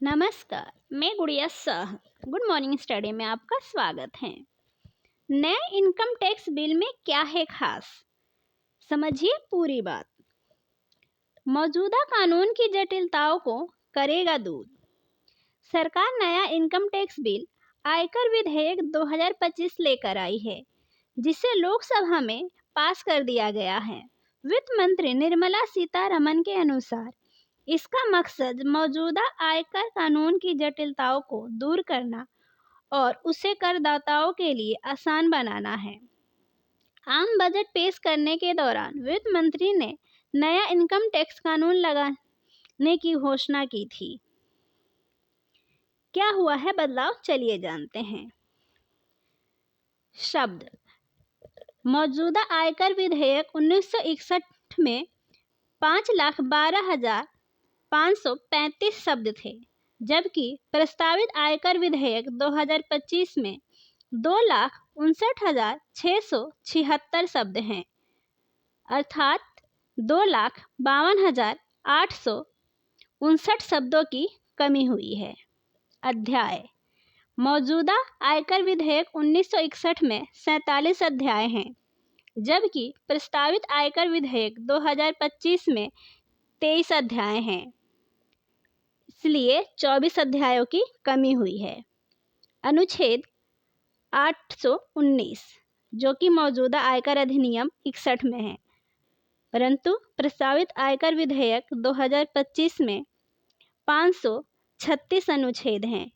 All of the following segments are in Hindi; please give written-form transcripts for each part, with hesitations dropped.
नमस्कार, मैं गुड़िया शाह। गुड मॉर्निंग स्टडी में आपका स्वागत है। नए इनकम टैक्स बिल में क्या है खास, समझिए पूरी बात। मौजूदा कानून की जटिलताओं को करेगा दूर। सरकार नया इनकम टैक्स बिल आयकर विधेयक 2025 लेकर आई है, जिसे लोकसभा में पास कर दिया गया है। वित्त मंत्री निर्मला सीतारमण के अनुसार इसका मकसद मौजूदा आयकर कानून की जटिलताओं को दूर करना और उसे करदाताओं के लिए आसान बनाना है। आम बजट पेश करने के दौरान वित्त मंत्री ने नया इनकम टैक्स कानून लगाने की घोषणा की थी। क्या हुआ है बदलाव, चलिए जानते हैं। शब्द: मौजूदा आयकर विधेयक 1961 में 5,12,535 शब्द थे, जबकि प्रस्तावित आयकर विधेयक 2025 में 2,59,676 शब्द हैं, अर्थात 2,52,859 शब्दों की कमी हुई है। अध्याय: मौजूदा आयकर विधेयक 1961 में 47 अध्याय हैं, जबकि प्रस्तावित आयकर विधेयक 2025 में 23 अध्याय हैं, इसलिए 24 अध्यायों की कमी हुई है। अनुच्छेद 819, जो कि मौजूदा आयकर अधिनियम 61 में है, परंतु प्रस्तावित आयकर विधेयक 2025 में 536 अनुच्छेद हैं,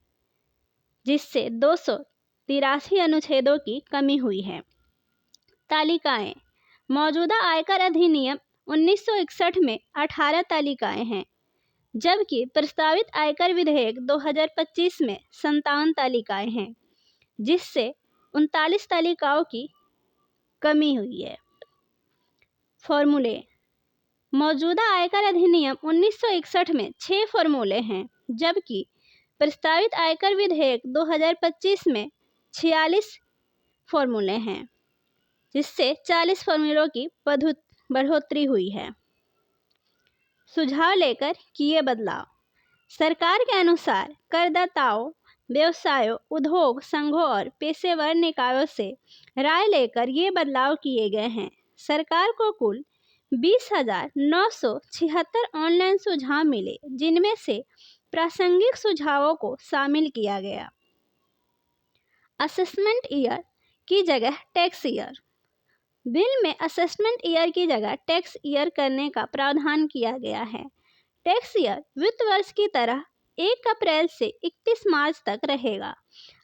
जिससे 283 अनुच्छेदों की कमी हुई है। तालिकाएं: मौजूदा आयकर अधिनियम 1961 में 18 तालिकाएं हैं, जबकि प्रस्तावित आयकर विधेयक 2025 में 57 तालिकाएं हैं, जिससे 39 तालिकाओं की कमी हुई है। फॉर्मूले: मौजूदा आयकर अधिनियम 1961 में 6 फॉर्मूले हैं, जबकि प्रस्तावित आयकर विधेयक 2025 में 46 फॉर्मूले हैं, जिससे 40 फॉर्मूलों की बढ़ोतरी हुई है। सुझाव लेकर किए बदलाव: सरकार के अनुसार करदाताओं, व्यवसायों, उद्योग संघों और पेशेवर निकायों से राय लेकर ये बदलाव किए गए हैं। सरकार को कुल 20,976 ऑनलाइन सुझाव मिले, जिनमें से प्रासंगिक सुझावों को शामिल किया गया। असेसमेंट ईयर की जगह टैक्स ईयर: बिल में असेसमेंट ईयर की जगह टैक्स ईयर करने का प्रावधान किया गया है। टैक्स ईयर वित्त वर्ष की तरह 1 अप्रैल से 31 मार्च तक रहेगा।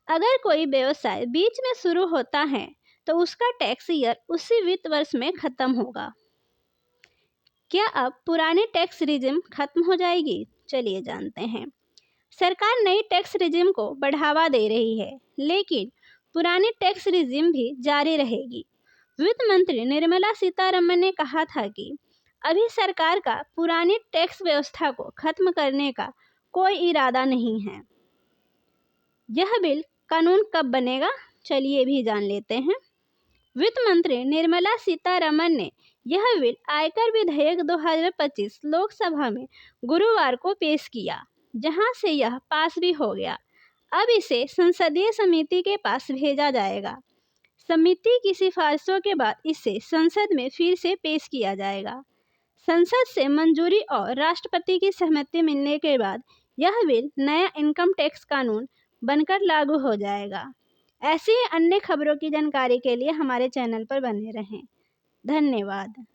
अगर कोई व्यवसाय बीच में शुरू होता है तो उसका टैक्स ईयर उसी वित्त वर्ष में खत्म होगा। क्या अब पुरानी टैक्स रिजिम खत्म हो जाएगी? चलिए जानते हैं। सरकार नई टैक्स रिजिम को बढ़ावा दे रही है, लेकिन पुरानी टैक्स रिजिम भी जारी रहेगी। वित्त मंत्री निर्मला सीतारमण ने कहा था कि अभी सरकार का पुरानी टैक्स व्यवस्था को खत्म करने का कोई इरादा नहीं है। यह बिल कानून कब बनेगा, चलिए भी जान लेते हैं। वित्त मंत्री निर्मला सीतारमण ने यह बिल आयकर विधेयक 2025 लोकसभा में गुरुवार को पेश किया, जहां से यह पास भी हो गया। अब इसे संसदीय समिति के पास भेजा जाएगा। समिति की सिफारिशों के बाद इसे संसद में फिर से पेश किया जाएगा। संसद से मंजूरी और राष्ट्रपति की सहमति मिलने के बाद यह बिल नया इनकम टैक्स कानून बनकर लागू हो जाएगा। ऐसी अन्य खबरों की जानकारी के लिए हमारे चैनल पर बने रहें। धन्यवाद।